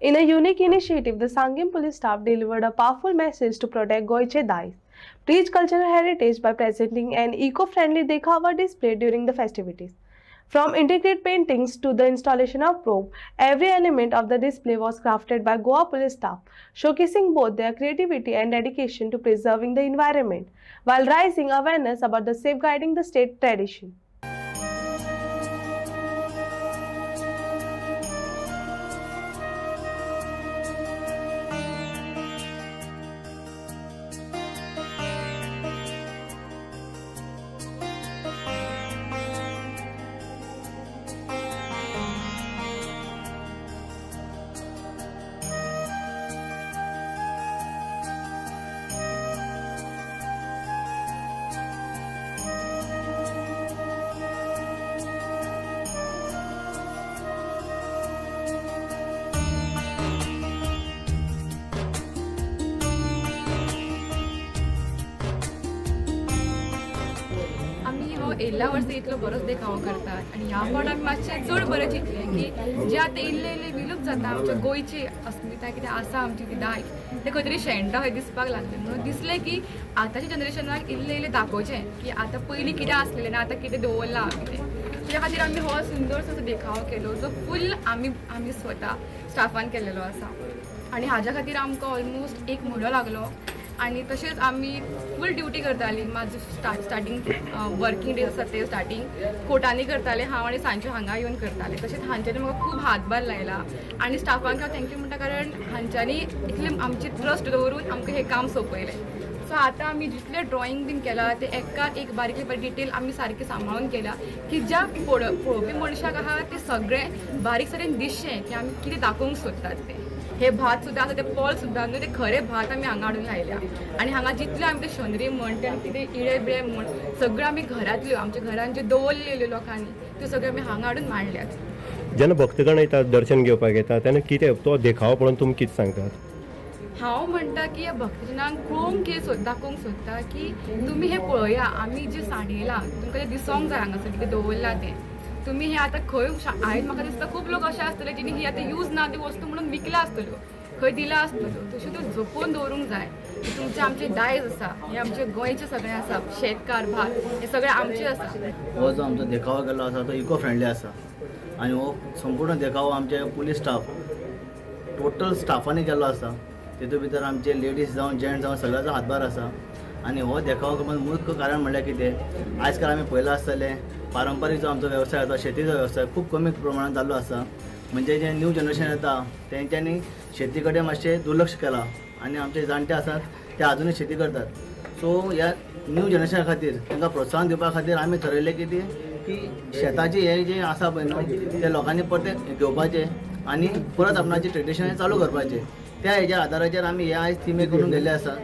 In a unique initiative, the Sangam police staff delivered a powerful message to protect Goiche Dais, preach cultural heritage by presenting an eco-friendly Dekhawa display during the festivities. From intricate paintings to the installation of probe, every element of the display was crafted by Goa police staff, showcasing both their creativity and dedication to preserving the environment, while raising awareness about the safeguarding the state tradition. आम्ही हो येयल्ल्या वर्सा इतलो बरोच देखावो करतात आणि ह्या फावट आमी मातशें चड बरें चिंतलें की जे आतां इल्ले इल्ले विलूप्त जाता आमच्या गोंयची अस्मिताय कितें आसा आमची ती दायज ते खंय तरी शेणटा खंय दिसपाक लागले म्हणून दिसलें की आतांच्या जनरेशनाक इल्लें इल्लें दाखोवचें की आतां पयलीं कितें आसलेलें आनी आतां कितें दवरलां कितें त्या खातीर आमी हो सुंदरसो देखावो केलो जो फूल आमी स्वता स्टाफान केल्लो आसा आनी हाज्या खातीर आमकां ऑलमोस्ट 1 म्हयनो लागलो आणि तसेच आम्ही फुल ड्युटी करताली माझं स्टार्टिंग वर्किंग डेज आसा ते स्टार्टिंग कोर्टांनी करताले हांव आनी सांजचे हांगा येवन करताले तशेंच हांच्यानी म्हाका खूब हातभार लायला आनी स्टाफांक हांव थँक्यू म्हणटा कारण हांच्यांनी इतले आमची ट्रस्ट दवरून आमकां हें काम सोंपयलें सो आतां आमी जितले ड्रॉइंग बीन केला ते एका एक बारीक बारीक डिटेल आमी सारकें सांबाळून केला की ज्या पळोवपी मनशाक आहा ते सगळें बारीक सारीक दिसचें की आमी कितें दाखोवंक सोदतात ते हे भात सुद्दां आसा ते पॉल सुद्दां न्हू ते खरे भात आमी हांगा हाडून लायल्या आनी हांगा जितले आमी ते शोंदरी म्हण ते कितें इळे बिळे म्हण सगळ्यो आमी घरांतल्यो आमच्या घरान ज्यो दवरलेल्यो लोकांनी त्यो सगळ्यो आमी हांगा हाडून मांडल्यात जेन्ना भक्तगण येतात दर्शन घेवपाक येतात तेन्ना कितें तो देखाव पळोवन तुमी कितें सांगतात हांव म्हणटा की ह्या भक्तजनांक पळोवंक कितें दाखोवंक सोदता की तुमी हे पळया आमी जे सांडयलां तुमकां तें दिसोंक जाय हांगासर कितें दवरलां तें तुमी हे आतां खंय आयज म्हाका दिसता खूब लोक अशे आसतले जिणी ही आतां यूज ना ती वस्तू म्हणून विकला आसतल्यो खंय दिला आसतल्यो तश्यो त्यो जपून दवरूंक जाय की तुमचे आमचे दायज आसा हे आमचे गोंयचे सगळें आसा शेतकार भात हे सगळें आमचे आसा हो जो आमचो देखावो केल्लो आसा तो इको फ्रेंडली आसा आनी हो संपूर्ण देखावो आमचे पुलीस स्टाफ टोटल स्टाफांनी केल्लो आसा तितूंत भितर आमचे लेडीज जावं जेंट्स जावं सगळ्याचो हातभार आसा आनी हो देखावो करपाचें मुख्य कारण म्हणल्यार कितें आयज काल आमी पयला आसतले पारंपारीक जो आमचो वेवसाय आसा शेतीचो वेवसाय खूब कमी प्रमाणात जाल्लो आसा म्हणजे जे न्यू जनरेशन येता तेंच्यांनी शेती कडेन मातशें दुर्लक्ष केलां आनी आमचे जाणटे आसात ते आजुनूय शेती करतात सो ह्या न्यू जनरेशना खातीर तांकां प्रोत्साहन दिवपा खातीर आमी ठरयलें की शेताची हें जें आसा पळय न्हू ते लोकांनी परतें घेवपाचें आनी परत आपणाची ट्रेडिशन चालू करपाचें त्या हेज्या आदाराचेर आमी हे आयज थीम करून गेल्ले आसा